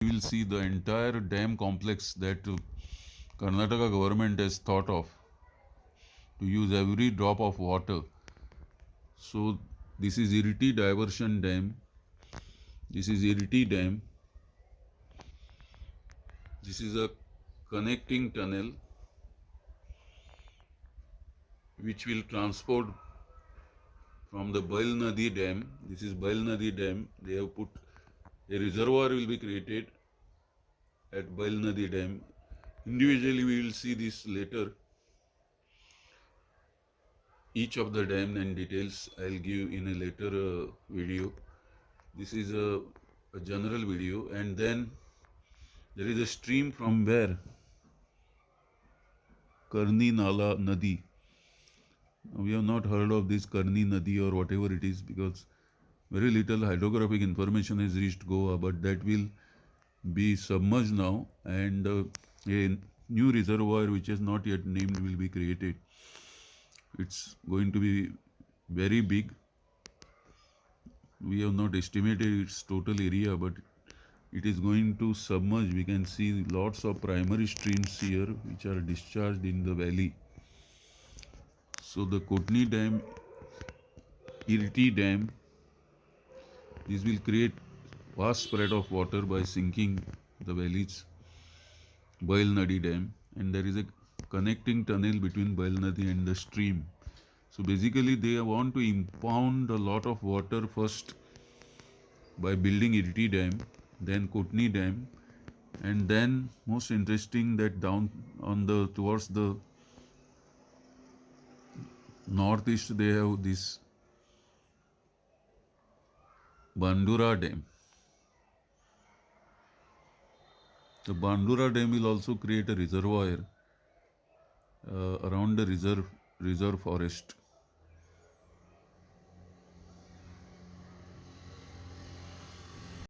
You will see the entire dam complex that Karnataka government has thought of to use every drop of water. So this is Iriti Diversion Dam. This is Iriti Dam. This is a connecting tunnel which will transport from the Bail Nadi Dam. This is Bail Nadi Dam. They have put a reservoir will be created at Bail Nadi Dam. Individually we will see this later. Each of the dam and details I'll give in a later video. This is a general video, and then there is a stream from where Karni Nala Nadi. We have not heard of this Karni Nadi or whatever it is because very little hydrographic information has reached Goa, but that will be submerged now, and a new reservoir which is not yet named will be created. It's going to be very big. We have not estimated its total area, but it is going to submerge. We can see lots of primary streams here which are discharged in the valley. So the Kotni Dam, Iriti Dam, this will create vast spread of water by sinking the valleys. Bail Nadi Dam, and there is a connecting tunnel between Bail Nadi and the stream. So basically they want to impound a lot of water first by building Iriti Dam, then Kotni Dam, and then most interesting that down on the towards the northeast they have this Bandura Dam. The Bandura Dam will also create a reservoir around the reserve forest.